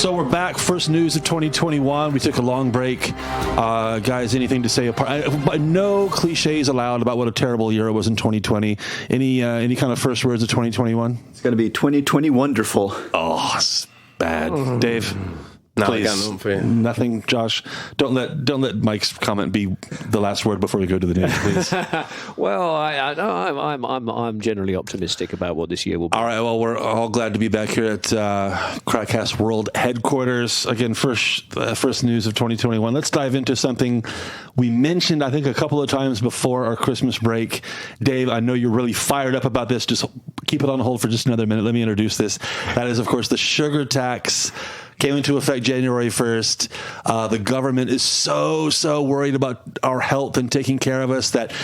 So we're back. First news of 2021. We took a long break. Guys, anything to say apart? No cliches allowed about what a terrible year it was in 2020. Any kind of first words of 2021? It's going to be 2020 wonderful. Oh, it's bad. Dave? No, please. I got nothing for you. Nothing, Josh. Don't let Mike's comment be the last word before we go to the news, please. Well, I'm generally optimistic about what this year will be. All right. Well, we're all glad to be back here at KrakCast World Headquarters again. First news of 2021. Let's dive into something we mentioned, I think, a couple of times before our Christmas break. Dave, I know you're really fired up about this. Just keep it on hold for just another minute. Let me introduce this. That is, of course, the sugar tax. Came into effect January 1st. The government is so worried about our health and taking care of us that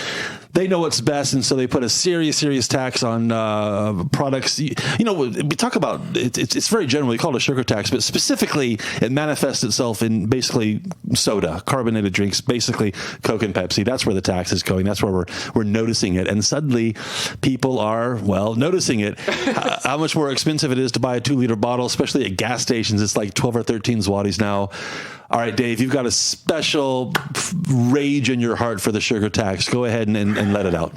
they know what's best, and so they put a serious tax on products. We talk about it's very generally called a sugar tax, but specifically it manifests itself in basically soda, carbonated drinks, basically Coke and Pepsi. That's where the tax is going. That's where we're noticing it, and suddenly people are noticing it. How much more expensive it is to buy a 2-liter bottle, especially at gas stations. It's like 12 or 13 zlotys now. All right, Dave, you've got a special rage in your heart for the sugar tax. Go ahead and let it out.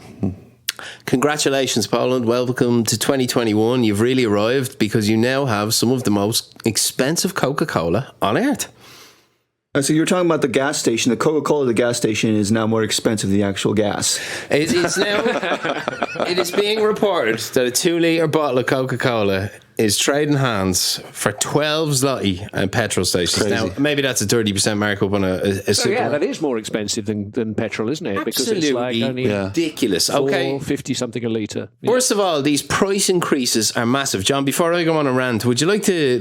Congratulations, Poland. Welcome to 2021. You've really arrived because you now have some of the most expensive Coca-Cola on earth. So you're talking about the gas station. The Coca-Cola at the gas station is now more expensive than the actual gas. It's now. It is being reported that a 2-liter bottle of Coca-Cola is trading hands for 12 zloty at petrol stations. Crazy. Now, maybe that's a 30% markup on a So yeah, that is more expensive than petrol, isn't it? Because it's like only ridiculous. Okay, $4.50 something a litre. First of all, these price increases are massive. John, before I go on a rant, would you like to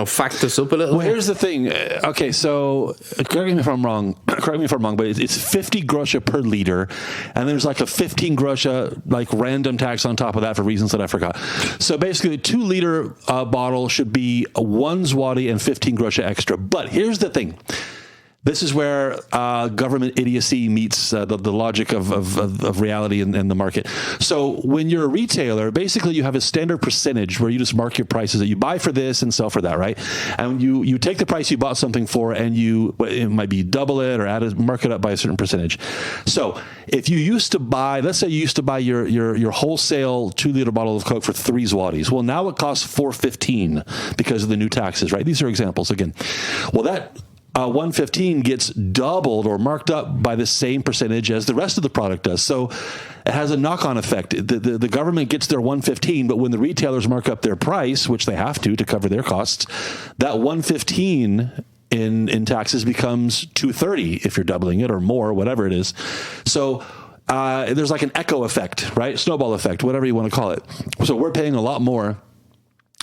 fact us up a little? Well, here's the thing. Okay, so correct me if I'm wrong, but it's 50 grosze per liter, and there's like a 15 grosze random tax on top of that for reasons that I forgot. So basically, a 2-liter bottle should be 1 zloty and 15 grosze extra. But here's the thing. This is where government idiocy meets the logic of reality and the market. So when you're a retailer, basically you have a standard percentage where you just mark your prices that you buy for this and sell for that, right? And you take the price you bought something for and it might be double it or mark it up by a certain percentage. So if you used to buy, let's say you used to buy your wholesale 2-liter bottle of Coke for 3 zlotys. Well, now it costs 4.15 because of the new taxes, right? These are examples again. Well, that 115 gets doubled or marked up by the same percentage as the rest of the product does. So it has a knock-on effect. The government gets their 115, but when the retailers mark up their price, which they have to cover their costs, that 115 in taxes becomes 230 if you're doubling it or more, whatever it is. So there's like an echo effect, right? Snowball effect, whatever you want to call it. So we're paying a lot more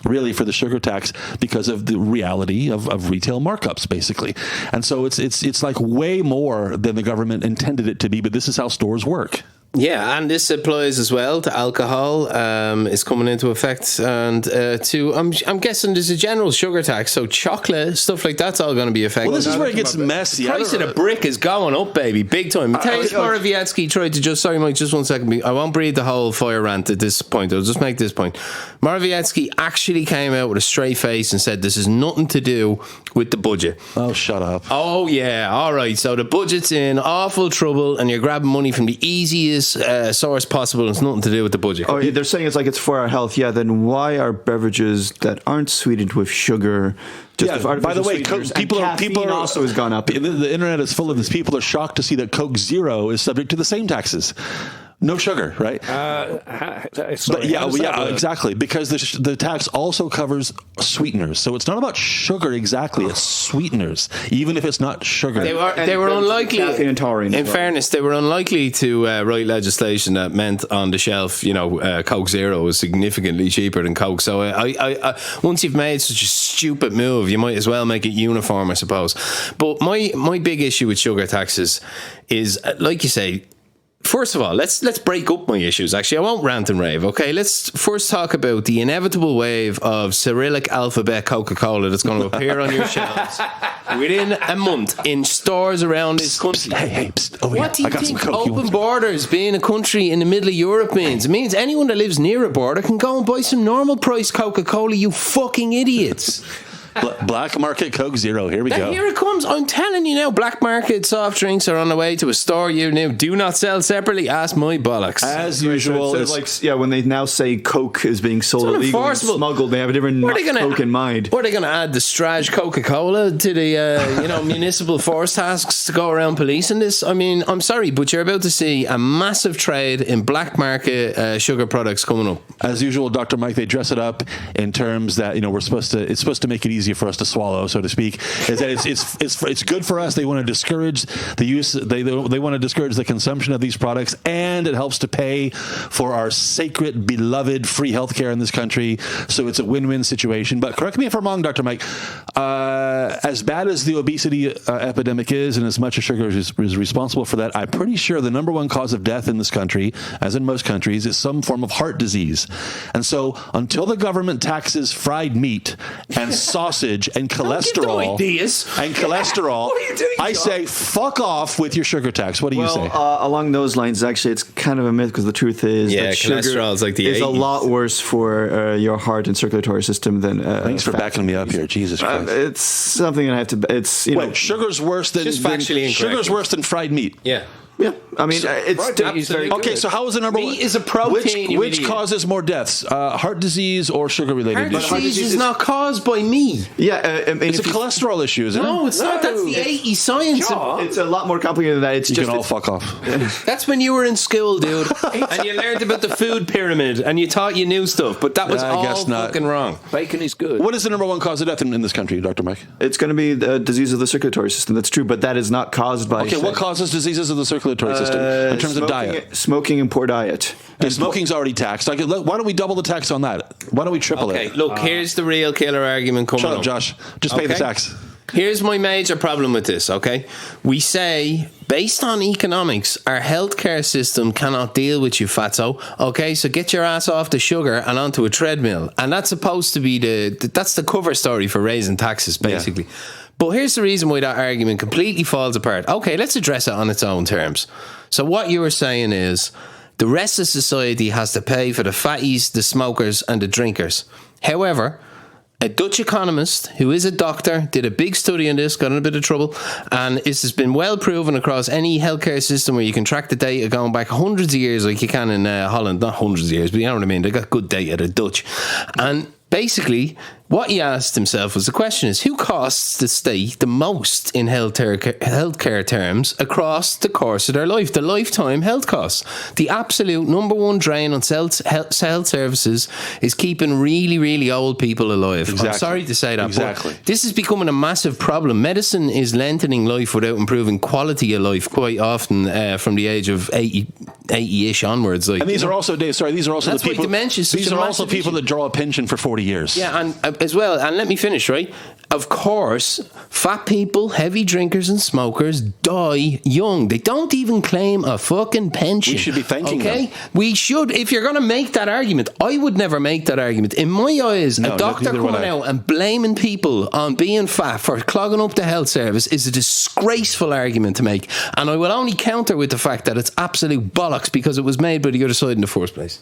really for the sugar tax because of the reality of retail markups, basically. And so it's like way more than the government intended it to be, but this is how stores work. Yeah, and this applies as well to alcohol. Is coming into effect, and I'm guessing there's a general sugar tax. So chocolate, stuff like that's all going to be affected. Well, this is where it gets messy. The price of the brick is going up, baby, big time. Mateusz Morawiecki tried to sorry, Mike, just 1 second. I won't breathe the whole fire rant at this point. I'll just make this point. Morawiecki actually came out with a straight face and said this is nothing to do with the budget. Oh, shut up. Oh yeah, all right. So the budget's in awful trouble, and you're grabbing money from the easiest source possible, and it's nothing to do with the budget. Oh, they're saying it's like it's for our health. Yeah, then why are beverages that aren't sweetened with sugar? By the way, people also has gone up. The internet is full of this. People are shocked to see that Coke Zero is subject to the same taxes. No sugar, right? Exactly. Because the tax also covers sweeteners. So it's not about sugar exactly. It's sweeteners, even if it's not sugar. They were unlikely. In fairness, they were unlikely to write legislation that meant on the shelf, Coke Zero was significantly cheaper than Coke. So I once you've made such a stupid move, you might as well make it uniform, I suppose. But my big issue with sugar taxes is, like you say, first of all, let's break up my issues. Actually, I won't rant and rave, okay? Let's first talk about the inevitable wave of Cyrillic alphabet Coca-Cola that's going to appear on your shelves within a month in stores around this country. Hey, what do you think open borders, being a country in the middle of Europe means? It means anyone that lives near a border can go and buy some normal price Coca-Cola, you fucking idiots. Black market Coke Zero. Here we go. Here it comes. I'm telling you now, black market soft drinks are on the way to a store you now do not sell separately. Ask my bollocks. As usual, it's like when they now say Coke is being sold illegally and smuggled, they have a different Coke in mind. What are they going to add the Strage Coca-Cola to the municipal force tasks to go around policing this? I mean, I'm sorry, but you're about to see a massive trade in black market sugar products coming up. As usual, Dr. Mike, they dress it up in terms that it's supposed to make it easier for us to swallow, so to speak. Is that it's good for us. They want to discourage the use. They want to discourage the consumption of these products, and it helps to pay for our sacred, beloved, free healthcare in this country. So it's a win-win situation. But correct me if I'm wrong, Dr. Mike. As bad as the obesity epidemic is, and as much as sugar is responsible for that, I'm pretty sure the number one cause of death in this country, as in most countries, is some form of heart disease. And so until the government taxes fried meat and sausage and cholesterol, What are you doing, I say fuck off with your sugar tax. What do you say? Along those lines, actually, it's kind of a myth because the truth is that cholesterol is like the 80s. A lot worse for your heart and circulatory system than Thanks for fat. backing me up here. Jesus Christ. It's something I have to. It's sugar's worse than sugar's worse than fried meat. Yeah. Yeah, I mean, it's very good. Okay, so how is the number one? Meat is a protein. Which causes more deaths? Heart disease or sugar-related Heart issues? disease is not caused by me. Yeah, I mean, It's a cholesterol issue, isn't it? No, it's not. That's the 80s science. It's a lot more complicated than that. It's You just can all fuck off. That's when you were in school, dude, and you learned about the food pyramid, and you thought you knew stuff, but that was I all guess not. fucking wrong. Bacon is good. What is the number one cause of death in this country, Dr. Mike? It's going to be the disease of the circulatory system. That's true, but that is not caused by. Okay, what causes diseases of the circulatory system in terms of diet? Smoking and poor diet. Okay, smoking's already taxed. Why don't we double the tax on that? Why don't we triple it? Okay, look, here's the real killer argument coming Shut up, up. Josh. Just pay the tax. Here's my major problem with this, okay? We say, based on economics, our healthcare system cannot deal with you, fatso. Okay, so get your ass off the sugar and onto a treadmill. And that's supposed to be that's the cover story for raising taxes, basically. Yeah. But here's the reason why that argument completely falls apart. Okay, let's address it on its own terms. So what you were saying is, the rest of society has to pay for the fatties, the smokers, and the drinkers. However, a Dutch economist who is a doctor did a big study on this, got in a bit of trouble, and this has been well proven across any healthcare system where you can track the data going back hundreds of years, like you can in Holland. Not hundreds of years, but you know what I mean. They got good data, the Dutch. And basically, what he asked himself was the question is, who costs the state the most in healthcare terms across the course of their life? The lifetime health costs. The absolute number one drain on health services is keeping really, really old people alive. Exactly. I'm sorry to say that, exactly. But this is becoming a massive problem. Medicine is lengthening life without improving quality of life quite often from the age of 80-ish onwards. Like, and these are also, Dave, these are also the people. These are also people that draw a pension for 40 years. Yeah, and as well, and let me finish, right? Of course, fat people, heavy drinkers and smokers die young. They don't even claim a fucking pension. We should be thanking them. We should. If you're going to make that argument, I would never make that argument. In my eyes, a doctor coming out and blaming people on being fat for clogging up the health service is a disgraceful argument to make. And I will only counter with the fact that it's absolute bollocks because it was made by the other side in the first place.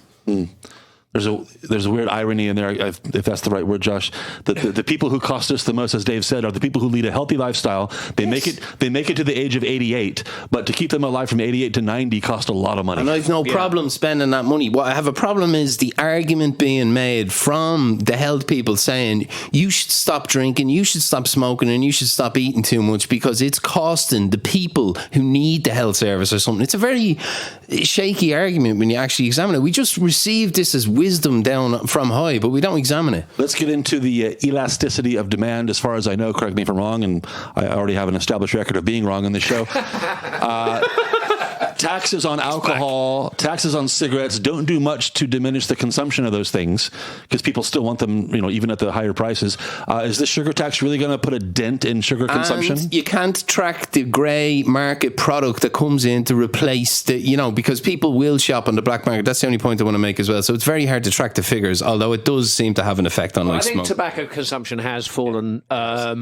There's a weird irony in there, if that's the right word, Josh. The people who cost us the most, as Dave said, are the people who lead a healthy lifestyle. They make it to the age of 88, but to keep them alive from 88 to 90 cost a lot of money. And I've no problem spending that money. What I have a problem is the argument being made from the health people saying you should stop drinking, you should stop smoking, and you should stop eating too much because it's costing the people who need the health service or something. It's a very shaky argument when you actually examine it. We just received this as wisdom down from high, but we don't examine it. Let's get into the elasticity of demand. As far as I know, correct me if I'm wrong, and I already have an established record of being wrong on this show. Taxes on alcohol, taxes on cigarettes don't do much to diminish the consumption of those things because people still want them, even at the higher prices. Is this sugar tax really going to put a dent in sugar consumption? And you can't track the grey market product that comes in to replace because people will shop on the black market. That's the only point I want to make as well. So it's very hard to track the figures, although it does seem to have an effect on I think smoke. Tobacco consumption has fallen, but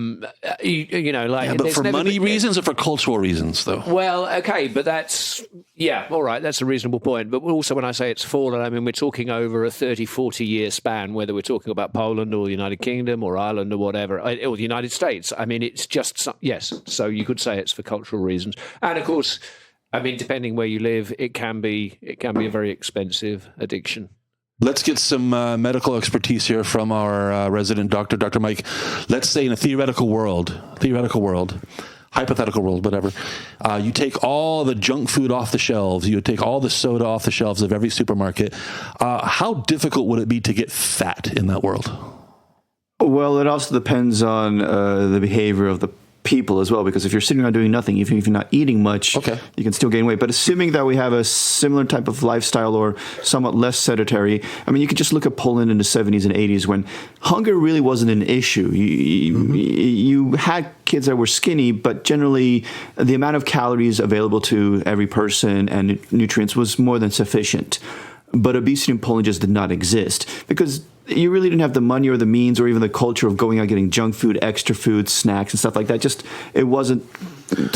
for money reasons or for cultural reasons, though? Well, okay, but that's Yeah, all right, that's a reasonable point. But also when I say it's fallen, I mean, we're talking over a 30, 40-year span, whether we're talking about Poland or the United Kingdom or Ireland or whatever, or the United States. I mean, it's just, yes, so you could say it's for cultural reasons. And of course, I mean, depending where you live, it can be a very expensive addiction. Let's get some medical expertise here from our resident doctor, Dr. Mike. Let's say in a theoretical world, hypothetical world, whatever, you take all the junk food off the shelves, you take all the soda off the shelves of every supermarket. How difficult would it be to get fat in that world? Well, it also depends on the behavior of the people as well, because if you're sitting around doing nothing, even if you're not eating much, you can still gain weight. But assuming that we have a similar type of lifestyle or somewhat less sedentary, I mean, you could just look at Poland in the 70s and 80s when hunger really wasn't an issue. You had kids that were skinny, but generally the amount of calories available to every person and nutrients was more than sufficient. But obesity in Poland just did not exist because you really didn't have the money or the means or even the culture of going out getting junk food, extra food, snacks and stuff like that. Just, it wasn't,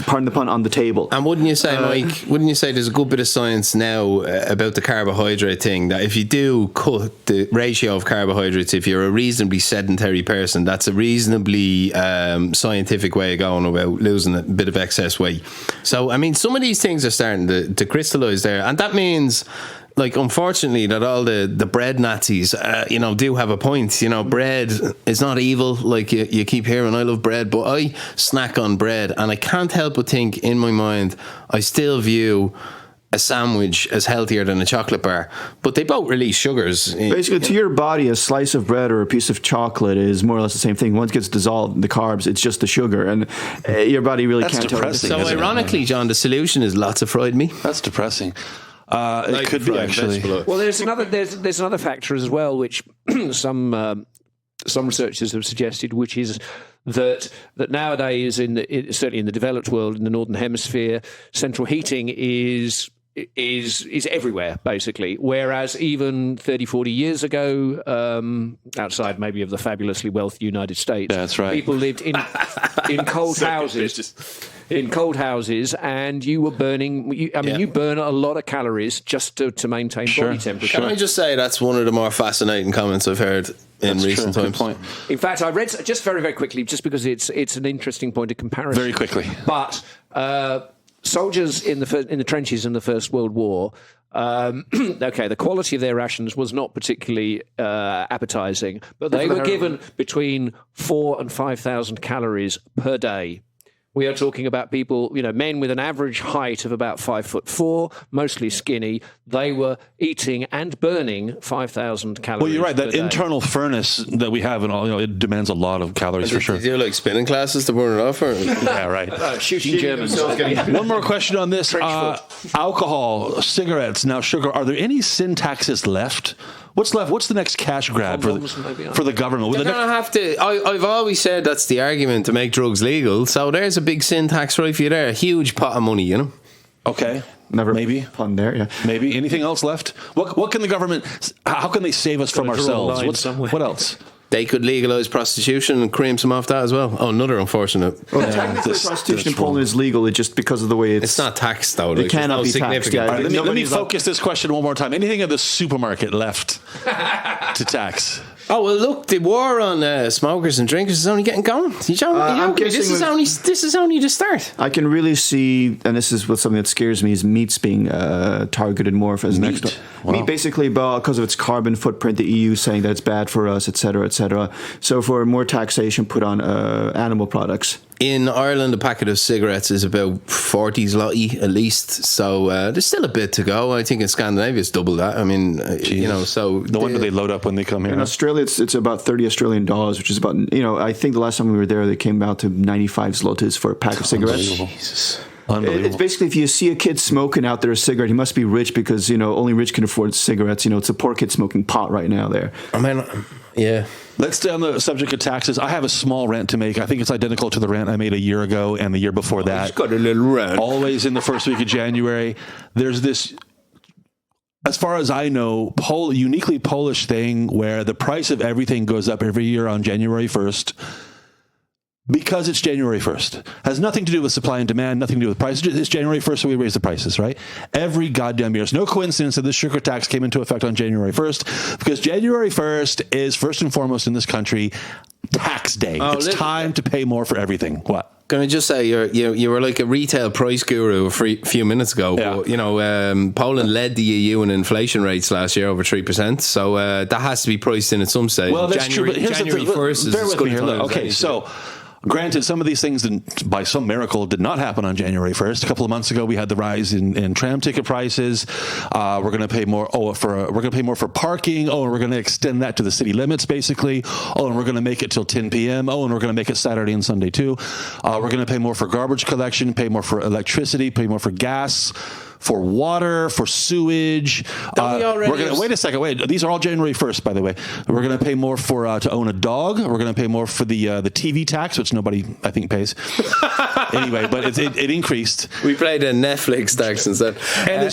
pardon the pun, on the table. And wouldn't you say, Mike, there's a good bit of science now about the carbohydrate thing, that if you do cut the ratio of carbohydrates, if you're a reasonably sedentary person, that's a reasonably scientific way of going about losing a bit of excess weight. So, I mean, some of these things are starting to crystallize there. And that means, like, unfortunately, that all the bread Nazis, do have a point. You know, bread is not evil. Like you keep hearing, I love bread, but I snack on bread, and I can't help but think in my mind, I still view a sandwich as healthier than a chocolate bar, but they both release sugars. Basically, to your body, a slice of bread or a piece of chocolate is more or less the same thing. Once it gets dissolved in the carbs, it's just the sugar, and your body really can't tell. So ironically, John, the solution is lots of fried meat. That's depressing. It could be, actually. Well, there's another factor as well, which some researchers have suggested, which is that nowadays, certainly in the developed world, in the Northern Hemisphere, central heating is everywhere, basically. Whereas even 30, 40 years ago, outside maybe of the fabulously wealthy United States, that's right, people lived in cold houses. In cold houses, and you were burning. You burn a lot of calories just to maintain body temperature. Can I just say that's one of the more fascinating comments I've heard in recent times. In fact, I read just very, very quickly, just because it's an interesting point of comparison. Very quickly, but soldiers in the trenches in the First World War. The quality of their rations was not particularly appetizing, but they were given between 4,000 and 5,000 calories per day. We are talking about people, men with an average height of about 5'4", mostly skinny. They were eating and burning 5,000 calories. Well, you're right. That per day. internal furnace that we have, and all, it demands a lot of calories for sure. Do you like spinning classes to burn it off? Or? Yeah, right. Shooting Germans. One more question on this: alcohol, cigarettes, now sugar. Are there any sin taxes left? What's left? What's the next cash grab for the government? They're going to have to. I've always said that's the argument to make drugs legal. So there's a big sin tax right for you there. A huge pot of money, Okay. Maybe pun there. Yeah. Maybe anything else left? What can the government? How can they save us from ourselves? What else? They could legalise prostitution and cream some off that as well. Oh, another unfortunate. Well, technically, prostitution in Poland is legal. It's just because of the way it's not taxed, though. It cannot be taxed. Yeah. Right, let me focus this question one more time. Anything in the supermarket left to tax? Oh, well, look, the war on smokers and drinkers is only getting going. This is only the start. I can really see, and this is something that scares me, is meats being targeted more as next. Wow. Meat, basically, because of its carbon footprint, the EU saying that it's bad for us, et cetera, et cetera. So for more taxation put on animal products. In Ireland, a packet of cigarettes is about 40 zloty at least. So there's still a bit to go. I think in Scandinavia it's double that. I mean, so... No wonder they load up when they come here. In Australia, it's about 30 Australian dollars, which is about, I think the last time we were there, they came out to 95 zlotys for a pack of cigarettes. Jesus. Unbelievable. It's basically, if you see a kid smoking out there a cigarette, he must be rich because, only rich can afford cigarettes. It's a poor kid smoking pot right now there. I mean, yeah. Let's stay on the subject of taxes. I have a small rant to make. I think it's identical to the rant I made a year ago and the year before that. It's got a little rant. Always in the first week of January. There's this, as far as I know, uniquely Polish thing where the price of everything goes up every year on January 1st. Because it's January 1st. Has nothing to do with supply and demand, nothing to do with prices. It's January 1st, so we raise the prices, right? Every goddamn year. It's no coincidence that this sugar tax came into effect on January 1st, because January 1st is first and foremost in this country tax day. It's time to pay more for everything. What? Can I just say you were like a retail price guru a few minutes ago? Yeah. But, Poland led the EU in inflation rates last year over 3%. So that has to be priced in at some stage. Well, that's true. But here's January the thing. 1st is bear with me here. good. Okay, so granted, some of these things, by some miracle, did not happen on January 1st. A couple of months ago, we had the rise in tram ticket prices. We're going to pay more. We're going to pay more for parking. And we're going to extend that to the city limits, basically. And we're going to make it till 10 p.m. And we're going to make it Saturday and Sunday too. We're going to pay more for garbage collection, pay more for electricity, pay more for gas, for water, for sewage. Wait a second. These are all January 1st, by the way. We're going to pay more for to own a dog. We're going to pay more for the TV tax, which nobody, I think, pays. Anyway, but it increased. We played a Netflix tax instead. And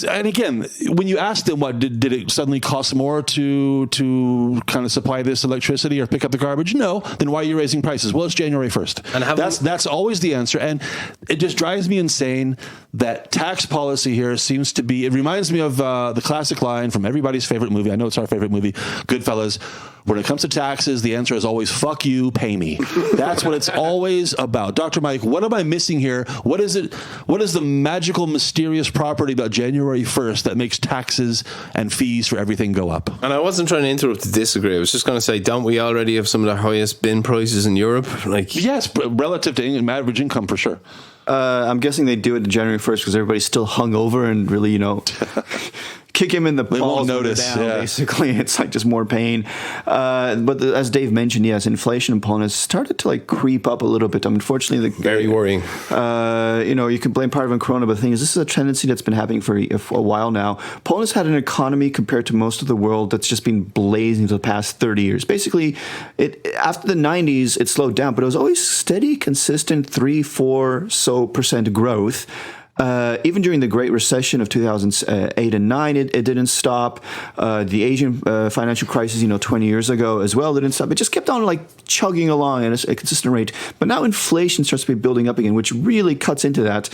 and again, when you ask them, what did it suddenly cost more to kind of supply this electricity or pick up the garbage? No. Then why are you raising prices? Well, it's January 1st. And that's always the answer. And it just drives me insane that tax policy here seems to be, it reminds me of the classic line from everybody's favorite movie. I know it's our favorite movie, Goodfellas. When it comes to taxes, the answer is always, fuck you, pay me. That's what it's always about. Dr. Mike, what am I missing here? What is it? What is the magical, mysterious property about January 1st that makes taxes and fees for everything go up? And I wasn't trying to interrupt to disagree. I was just going to say, don't we already have some of the highest bin prices in Europe? Yes, relative to average income, for sure. I'm guessing they do it on January 1st because everybody's still hungover and really, kick him in the balls down, basically. It's like just more pain. But as Dave mentioned, yes, inflation in Poland has started to creep up a little bit. Unfortunately, very worrying. You can blame part of it on Corona, but the thing is, this is a tendency that's been happening for a while now. Poland's had an economy compared to most of the world that's just been blazing for the past 30 years. Basically, after the 90s, it slowed down, but it was always steady, consistent 3-4% growth. Even during the Great Recession of 2008 and 9, it didn't stop. The Asian financial crisis, 20 years ago as well, didn't stop. It just kept on chugging along at a consistent rate. But now inflation starts to be building up again, which really cuts into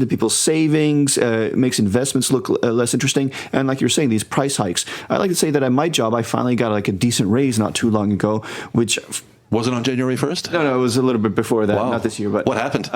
people's savings, makes investments look less interesting. And like you're saying, these price hikes. I like to say that at my job, I finally got a decent raise not too long ago, which... Was it on January 1st? No, it was a little bit before that, Wow. not this year. But what happened?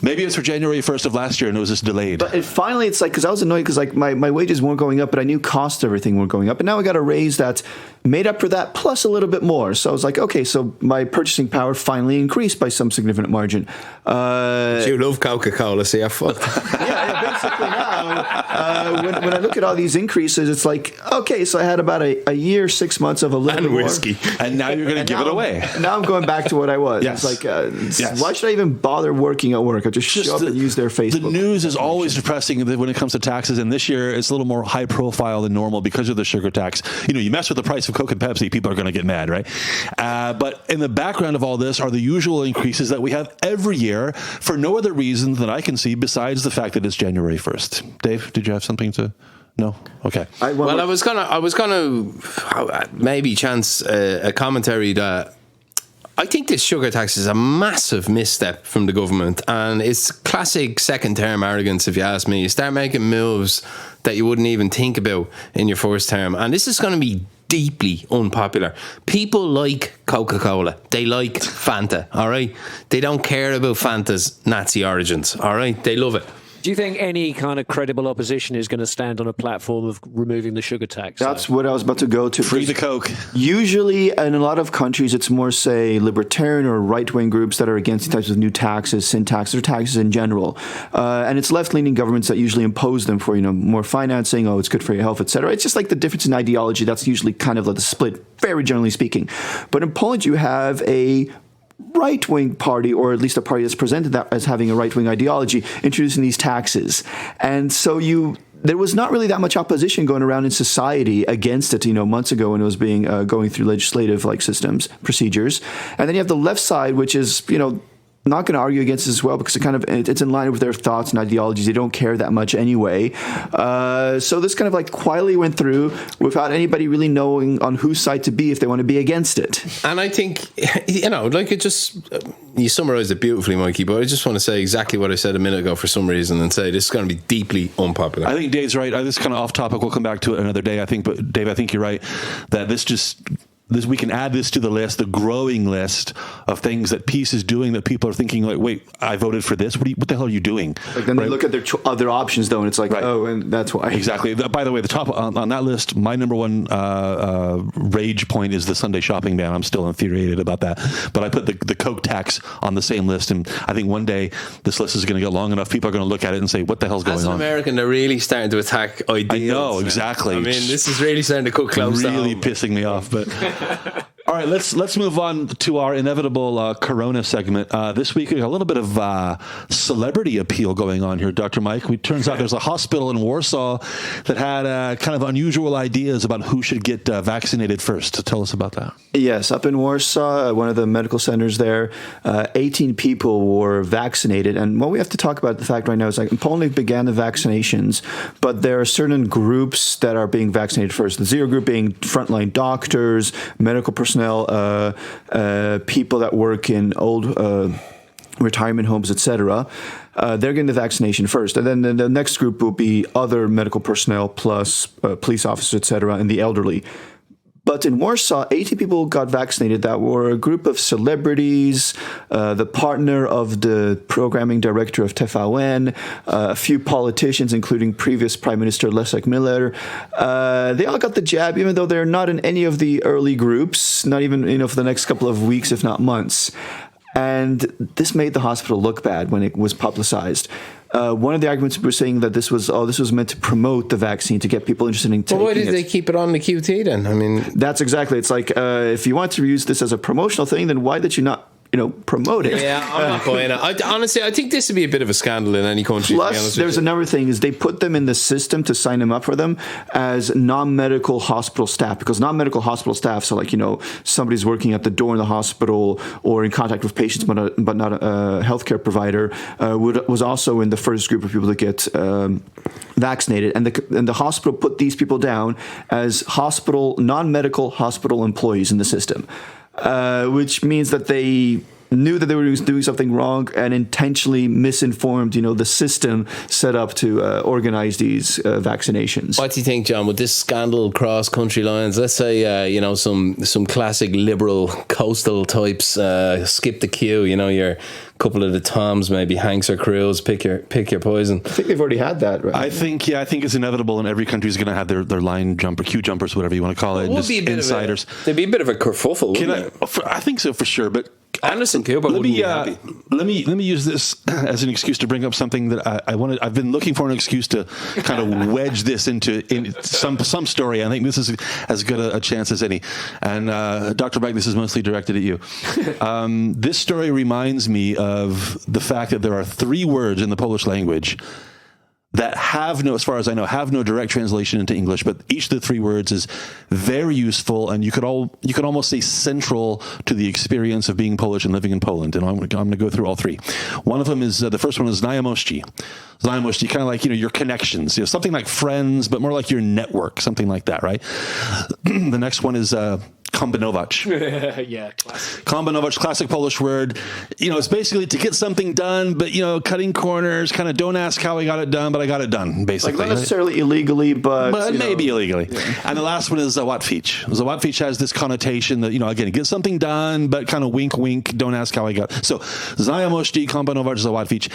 Maybe it was for January 1st of last year and it was just delayed. But finally, it's because I was annoyed because my wages weren't going up, but I knew costs of everything were going up. And now I got a raise that made up for that plus a little bit more. So I was like, okay, so my purchasing power finally increased by some significant margin. You love Coca-Cola, see how fun. Yeah, basically now, when I look at all these increases, it's okay, so I had about a year, 6 months of a little bit more. Whiskey. And now you're going to give it away. Now I'm going back to what I was. Yes. It's why should I even bother working at work? I just show up and use their Facebook. The news is always depressing when it comes to taxes, and this year it's a little more high profile than normal because of the sugar tax. You mess with the price of Coke and Pepsi, people are going to get mad, right? But in the background of all this are the usual increases that we have every year for no other reason that I can see besides the fact that it's January 1st. Dave, did you have something to... No? Okay. I was gonna maybe chance a commentary that I think this sugar tax is a massive misstep from the government, and it's classic second-term arrogance, if you ask me. You start making moves that you wouldn't even think about in your first term, and this is going to be deeply unpopular. People like Coca-Cola. They like Fanta, all right? They don't care about Fanta's Nazi origins, all right? They love it. Do you think any kind of credible opposition is going to stand on a platform of removing the sugar tax? That's what I was about to go to. Free the Coke. Usually, in a lot of countries, it's more, say, libertarian or right-wing groups that are against the types of new taxes, sin taxes, or taxes in general. And it's left-leaning governments that usually impose them for, more financing, it's good for your health, etc. It's just the difference in ideology. That's usually kind of the split, very generally speaking. But in Poland, you have a right-wing party, or at least a party that's presented that as having a right-wing ideology, introducing these taxes. And so there was not really that much opposition going around in society against it, months ago when it was being going through legislative systems, procedures. And then you have the left side, which is, not going to argue against this as well, because it's in line with their thoughts and ideologies. They don't care that much anyway. So this kind of like quietly went through without anybody really knowing on whose side to be if they want to be against it. And I think, like it just, you summarized it beautifully, Mikey, but I just want to say exactly what I said a minute ago for some reason and say this is going to be deeply unpopular. I think Dave's right. This is kind of off topic. We'll come back to it another day, I think. But Dave, I think you're right that this we can add this to the list, the growing list of things that Peace is doing that people are thinking like, wait, I voted for this. What the hell are you doing? Like then they look at their other options though, and it's like, oh, and that's why. Exactly. By the way, the top on that list, my number one rage point is the Sunday shopping ban. I'm still infuriated about that. But I put the Coke tax on the same list, and I think one day this list is going to get long enough. People are going to look at it and say, what the hell's going on? As an American, they're really starting to attack ideals. I know, exactly. I mean, this is really starting to cut close to really home. pissing me off, but... All right, let's move on to our inevitable Corona segment. This week we got a little bit of celebrity appeal going on here, Dr. Mike. It turns out there's a hospital in Warsaw that had kind of unusual ideas about who should get vaccinated first. So tell us about that. Yes, up in Warsaw, one of the medical centers there, 18 people were vaccinated. And what we have to talk about the fact right now is like Poland began the vaccinations, but there are certain groups that are being vaccinated first. The zero group being frontline doctors, medical personnel, people that work in old retirement homes, etc. They're getting the vaccination first. And then the next group will be other medical personnel plus police officers, etc., and the elderly. But in Warsaw, 80 people got vaccinated that were a group of celebrities, the partner of the programming director of TVN, a few politicians, including previous Prime Minister Leszek Miller. They all got the jab, even though they're not in any of the early groups, not even for the next couple of weeks, if not months. And this made the hospital look bad when it was publicized. One of the arguments were saying that this was meant to promote the vaccine, to get people interested in taking it. Well, why did they keep it on the QT then? I mean, that's exactly. It's like if you want to use this as a promotional thing, then why did you not promote it? Yeah, I'm not buying it. Honestly, I think this would be a bit of a scandal in any country. Plus, there's another thing is they put them in the system to sign them up for them as non-medical hospital staff, because non-medical hospital staff, so like, somebody's working at the door in the hospital or in contact with patients, but not a healthcare provider, was also in the first group of people to get vaccinated. And the hospital put these people down as non-medical hospital employees in the system. Which means that they knew that they were doing something wrong and intentionally misinformed, the system set up to organize these vaccinations. What do you think, John? Would this scandal cross country lines? Let's say, some classic liberal coastal types skip the queue. Your couple of the Toms, maybe Hanks or Cruz, pick your poison. I think they've already had that, right? I think it's inevitable, and every country is going to have their line jumper, queue jumpers, whatever you want to call it. Just insiders. There'd be a bit of a kerfuffle. I think so for sure, but Anderson Cuba wouldn't be happy. Let me use this as an excuse to bring up something that I wanted. I've been looking for an excuse to kind of wedge this into some story. I think this is as good a chance as any. And Dr. Beck, this is mostly directed at you. This story reminds me of the fact that there are 3 words in the Polish language that as far as I know, have no direct translation into English, but each of the 3 words is very useful, and you could almost say central to the experience of being Polish and living in Poland. And I'm going to go through all 3. One of them is the first one is znajomości. Znajomości, kind of like your connections, something like friends, but more like your network, something like that, right? The next one is kombinować. Yeah, classic. Kombinować, classic Polish word. It's basically to get something done, but cutting corners. Kind of don't ask how I got it done, but I got it done. Basically, like not necessarily illegally, but maybe illegally. Yeah. And the last one is załatwić. Załatwić has this connotation that again, get something done, but kind of wink, wink. Don't ask how I got it. So znajomości, kombinować, załatwić.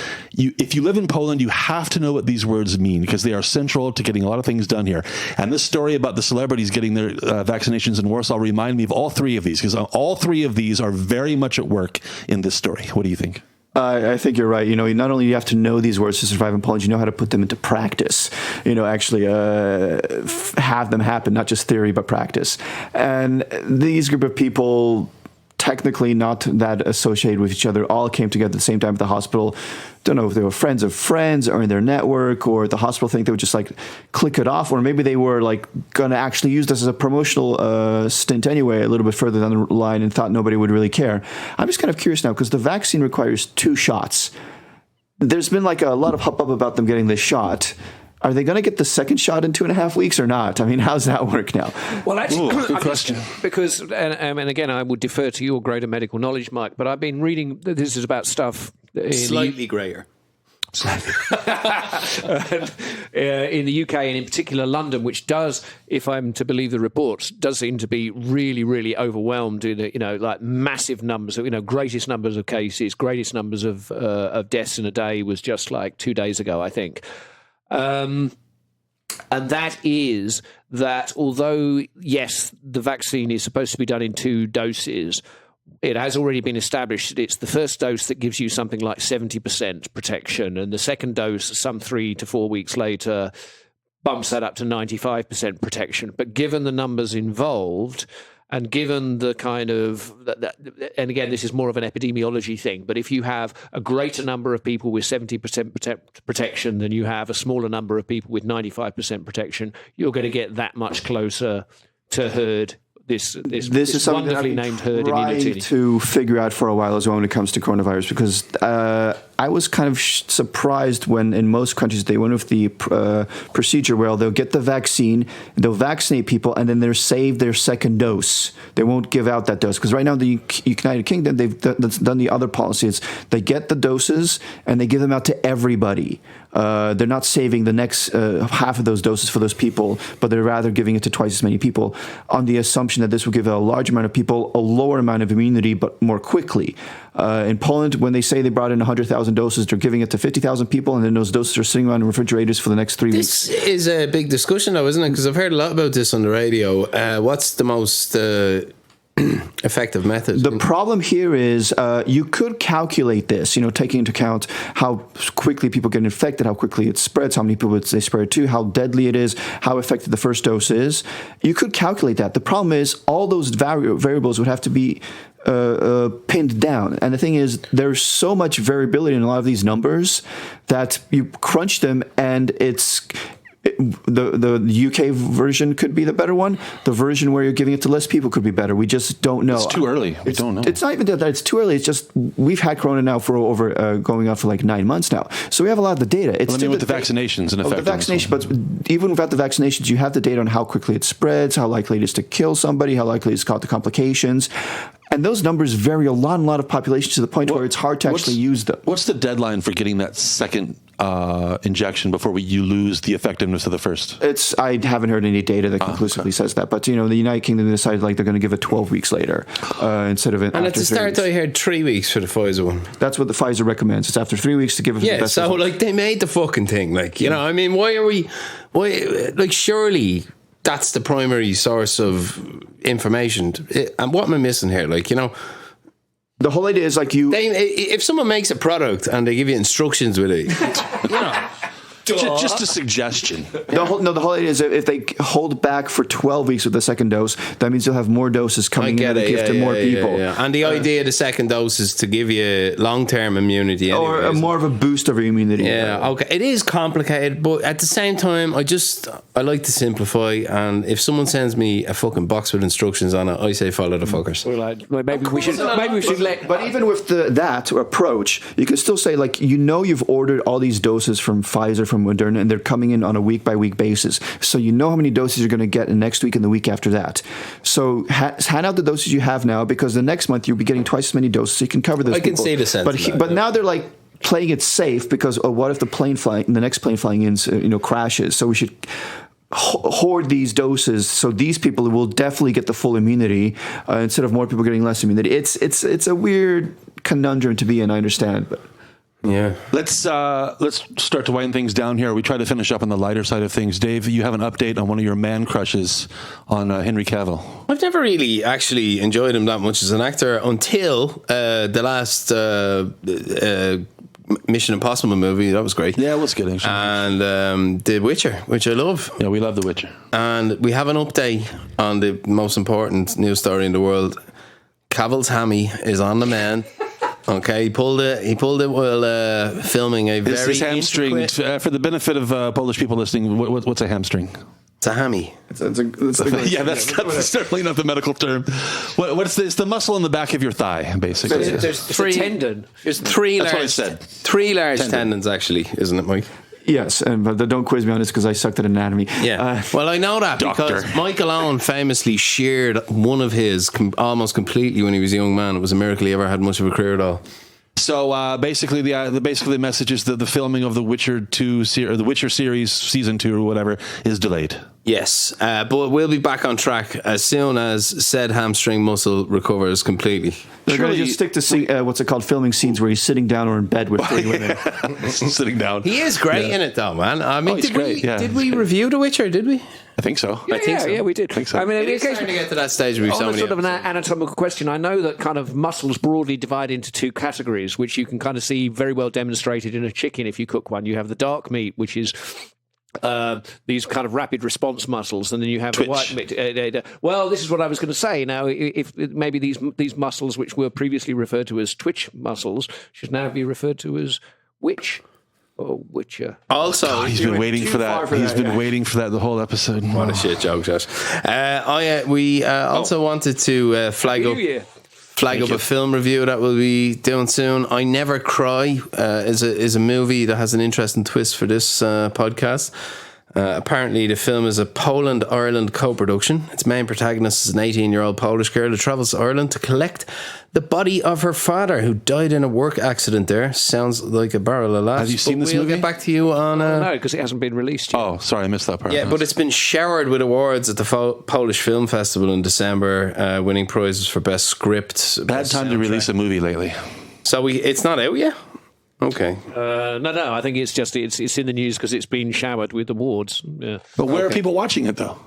If you live in Poland, you have to know what these words mean because they are central to getting a lot of things done here. And this story about the celebrities getting their vaccinations in Warsaw remind me of all 3 of these, because all 3 of these are very much at work in this story. What do you think? I think you're right. Not only do you have to know these words to survive in Poland, you know how to put them into practice. Actually have them happen, not just theory, but practice. And these group of people technically not that associated with each other all came together at the same time at the hospital. Don't know if they were friends of friends or in their network, or the hospital think they would just like click it off, or maybe they were like going to actually use this as a promotional stint anyway a little bit further down the line and thought nobody would really care. I'm just kind of curious now because the vaccine requires 2 shots. There's been like a lot of hubbub about them getting this shot. Are they going to get the second shot in 2.5 weeks or not? I mean, how's that work now? Well, actually, good question. Because, and again, I would defer to your greater medical knowledge, Mike, but I've been reading, this is about stuff... Slightly greyer. In the UK and in particular London, which does, if I'm to believe the reports, does seem to be really, really overwhelmed in like massive numbers of, greatest numbers of cases, greatest numbers of deaths in a day was just like 2 days ago, I think. And that is that although, yes, the vaccine is supposed to be done in 2 doses, it has already been established that it's the first dose that gives you something like 70% protection, and the second dose, some 3 to 4 weeks later, bumps that up to 95% protection. But given the numbers involved, and given the kind of, and again, this is more of an epidemiology thing, but if you have a greater number of people with 70% protection than you have a smaller number of people with 95% protection, you're going to get that much closer to herd. This is wonderfully named herd immunity. To figure out for a while as well when it comes to coronavirus, because I was kind of surprised when in most countries they went with the procedure where they'll get the vaccine, they'll vaccinate people, and then they'll save their second dose. They won't give out that dose because right now the United Kingdom, they've done the other policy. It's they get the doses and they give them out to everybody. They're not saving the next half of those doses for those people, but they're rather giving it to twice as many people on the assumption that this will give a large amount of people a lower amount of immunity, but more quickly. In Poland, when they say they brought in 100,000 doses, they're giving it to 50,000 people, and then those doses are sitting around in refrigerators for the next 3 weeks. This is a big discussion, though, isn't it? Because I've heard a lot about this on the radio. What's the most effective method? The problem here is you could calculate this, taking into account how quickly people get infected, how quickly it spreads, how many people they spread to, how deadly it is, how effective the first dose is. You could calculate that. The problem is all those variables would have to be pinned down. And the thing is, there's so much variability in a lot of these numbers that you crunch them and the UK version could be the better one. The version where you're giving it to less people could be better. We just don't know. It's too early. We don't know. It's not even that it's too early. It's just we've had Corona now for over going on for like 9 months now. So we have a lot of the data. It's with the vaccinations in effect. The vaccination, but even without the vaccinations, you have the data on how quickly it spreads, how likely it is to kill somebody, how likely it is to cause the complications. And those numbers vary a lot of populations to the point where it's hard to actually use them. What's the deadline for getting that second injection before you lose the effectiveness of the first? I haven't heard any data that conclusively says that. But, the United Kingdom decided they're going to give it 12 weeks later instead of it. And at the start, I heard 3 weeks for the Pfizer one. That's what the Pfizer recommends. It's after 3 weeks to give it the best result. They made the fucking thing. I mean, surely that's the primary source of information. And what am I missing here? The whole idea is if someone makes a product and they give you instructions with it, Just a suggestion. The whole idea is if they hold back for 12 weeks with the second dose, that means you'll have more doses coming in and give to more people. Yeah. And the idea of the second dose is to give you long-term immunity. Or more of a boost of immunity. Yeah, okay. It is complicated, but at the same time, I like to simplify, and if someone sends me a fucking box with instructions on it, I say follow the fuckers. Maybe we should let... But even with that approach, you can still say, you've ordered all these doses from Pfizer, from Moderna, and they're coming in on a week-by-week basis. So you know how many doses you're going to get in next week and the week after that. So hand out the doses you have now, because the next month you'll be getting twice as many doses, so you can cover those people. I can see the sense But now they're playing it safe because what if the next plane flying in crashes? So we should hoard these doses so these people will definitely get the full immunity instead of more people getting less immunity. It's a weird conundrum to be in, I understand, but yeah. Let's start to wind things down here. We try to finish up on the lighter side of things. Dave, you have an update on one of your man crushes on Henry Cavill. I've never really actually enjoyed him that much as an actor until the last Mission Impossible movie. That was great. Yeah, it was good, actually. And The Witcher, which I love. Yeah, we love The Witcher. And we have an update on the most important news story in the world. Cavill's hammy is on the mend. Okay, he pulled it while filming a very. This is hamstring. For the benefit of Polish people listening, what's a hamstring? It's a hammy. That's certainly not the medical term. What's this? It's the muscle in the back of your thigh, basically. There's three tendon. There's three. That's large, what I said. Three large tendons, actually, isn't it, Mike? Yes, but don't quiz me on this because I sucked at anatomy. Yeah. Well, I know that because Michael Owen famously sheared one of his almost completely when he was a young man. It was a miracle he ever had much of a career at all. So basically, the message is that the filming of the Witcher 2 or the Witcher series season 2 or whatever is delayed. Yes, but we'll be back on track as soon as said hamstring muscle recovers completely. They're going to just stick to filming scenes where he's sitting down or in bed with three women. Sitting down. He is great in it, though, man. I mean, did we review The Witcher? Did we? I think so. I think so. Yeah, we did. I think so. I mean, it's starting to get to that stage where we've so many sort of an anatomical question. I know that kind of muscles broadly divide into two categories, which you can kind of see very well demonstrated in a chicken if you cook one. You have the dark meat, which is these kind of rapid response muscles, and then you have Twitch. the white meat. Well, this is what I was going to say. Now, if maybe these muscles, which were previously referred to as twitch muscles, should now be referred to as witch. or Witcher. Also, he's been waiting for that. He's been waiting for that the whole episode. What a shit joke, Josh. We also wanted to flag up a film review that we'll be doing soon. I Never Cry is a movie that has an interesting twist for this podcast. Apparently the film is a Poland-Ireland co-production. Its main protagonist is an 18-year-old Polish girl who travels to Ireland to collect the body of her father, who died in a work accident there. Sounds like a barrel of laughs. Have you seen this movie? We'll get back to you on... No, because it hasn't been released yet. Oh, sorry, I missed that part. Yeah, but it's been showered with awards at the Polish Film Festival in December, winning prizes for best script. Bad time to release a movie lately. So it's not out yet? Okay. No. I think it's just it's in the news because it's been showered with awards. Yeah. But where are people watching it though?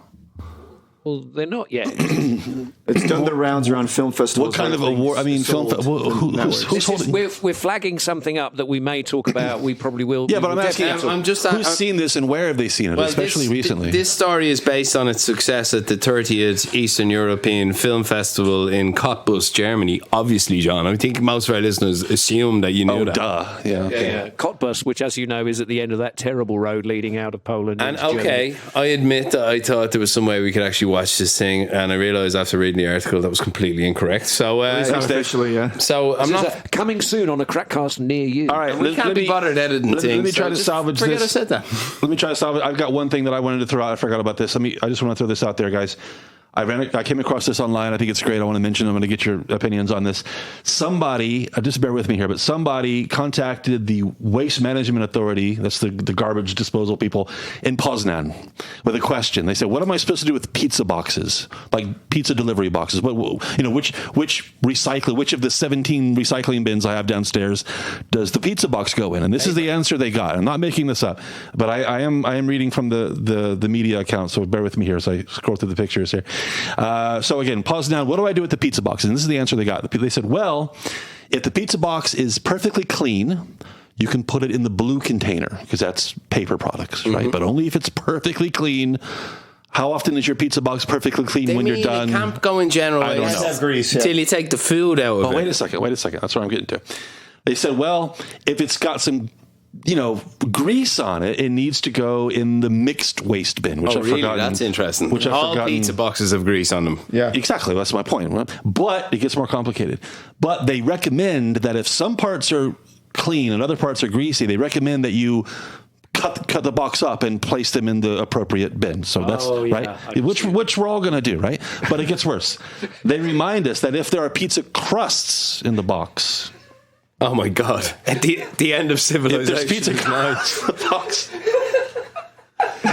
Well, they're not yet. It's done the rounds around film festivals. What kind of award? I mean, film. Who's holding? We're flagging something up that we may talk about. We probably will. Yeah, but I'm asking. Who's seen this and where have they seen it? Well, especially recently. This story is based on its success at the 30th Eastern European Film Festival in Cottbus, Germany. Obviously, John. I think most of our listeners assume that you knew that. Duh. Yeah. Cottbus, which, as you know, is at the end of that terrible road leading out of Poland. And okay, I admit that I thought there was some way we could actually watch this thing, and I realised after reading the article that was completely incorrect. So officially, yeah. So I'm not coming soon on a KrakCast near you. All right, we can't be bothered editing things. Let me try to salvage this. I said that. Let me try to salvage. I've got one thing that I wanted to throw out. I forgot about this. I just want to throw this out there, guys. I came across this online. I think it's great. I want to mention. I'm going to get your opinions on this. Somebody, just bear with me here, but somebody contacted the Waste Management Authority, that's the garbage disposal people, in Poznan with a question. They said, "What am I supposed to do with pizza boxes, like pizza delivery boxes? Which of the 17 recycling bins I have downstairs does the pizza box go in?" And this is the answer they got. I'm not making this up, but I am reading from the media account. So bear with me here as I scroll through the pictures here. So again, pause down. What do I do with the pizza box? And this is the answer they got. They said, well, if the pizza box is perfectly clean, you can put it in the blue container because that's paper products, right? But only if it's perfectly clean. How often is your pizza box perfectly clean when you're done? It can't go in general. I don't know. Until you take the food out of it. Wait a second. That's what I'm getting to. They said, well, if it's got some grease on it, it needs to go in the mixed waste bin, which I've forgotten. That's interesting. Which all pizza boxes have grease on them. Yeah, exactly. That's my point. But it gets more complicated. But they recommend that if some parts are clean and other parts are greasy, they recommend that you cut the box up and place them in the appropriate bin. So that's right. Which we're all going to do, right? But it gets worse. They remind us that if there are pizza crusts in the box. Oh my God! At the end of civilization, if there's pizza crusts in the box,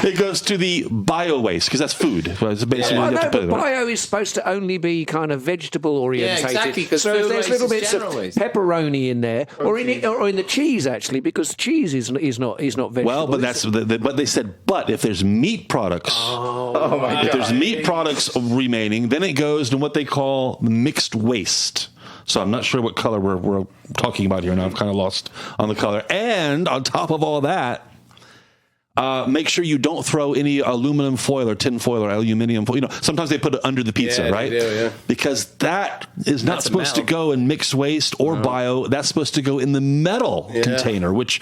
it goes to the bio waste because that's food. So it's basically but bio is supposed to only be kind of vegetable orientated. Yeah, exactly. So if there's little bits of pepperoni in there, or in the cheese actually, because the cheese is not vegetable. Well, but but they said, but if there's meat products, if there's meat products remaining, then it goes to what they call mixed waste. So I'm not sure what color we're talking about here, and I've kind of lost on the color. And on top of all that, Make sure you don't throw any aluminum foil or tin foil or aluminium foil. Sometimes they put it under the pizza, right? They do, yeah. Because that is not supposed to go in mixed waste or bio. That's supposed to go in the metal container, which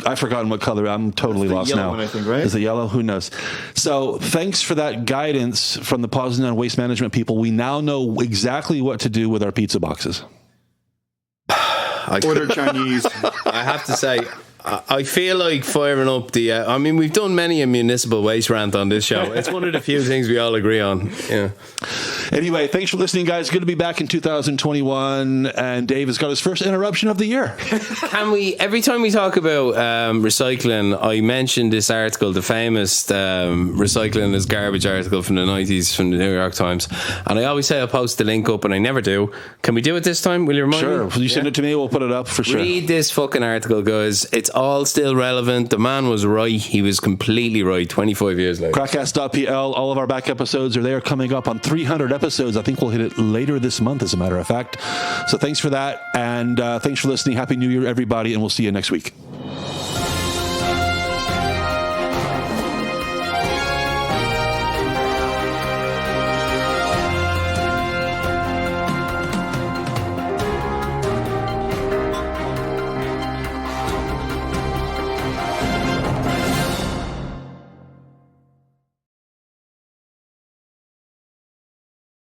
I've forgotten what color. I'm totally lost now. One, I think, right? Is it yellow? Who knows? So thanks for that guidance from the Positano Waste Management people. We now know exactly what to do with our pizza boxes. Order Chinese. I have to say, I feel like firing up the... we've done many a municipal waste rant on this show. It's one of the few things we all agree on. Yeah. Anyway, thanks for listening, guys. Good to be back in 2021. And Dave has got his first interruption of the year. Can we... Every time we talk about recycling, I mentioned this article, the famous recycling is garbage article from the 90s from the New York Times. And I always say I'll post the link up, and I never do. Can we do it this time? Will you remind me? Sure. If you send it to me, we'll put it up for sure. Read this fucking article, guys. It's all still relevant. The man was right. He was completely right 25 years later. KrakCast.pl. All of our back episodes are there, coming up on 300 episodes. I think we'll hit it later this month, as a matter of fact. So thanks for that. And thanks for listening. Happy New Year, everybody. And we'll see you next week.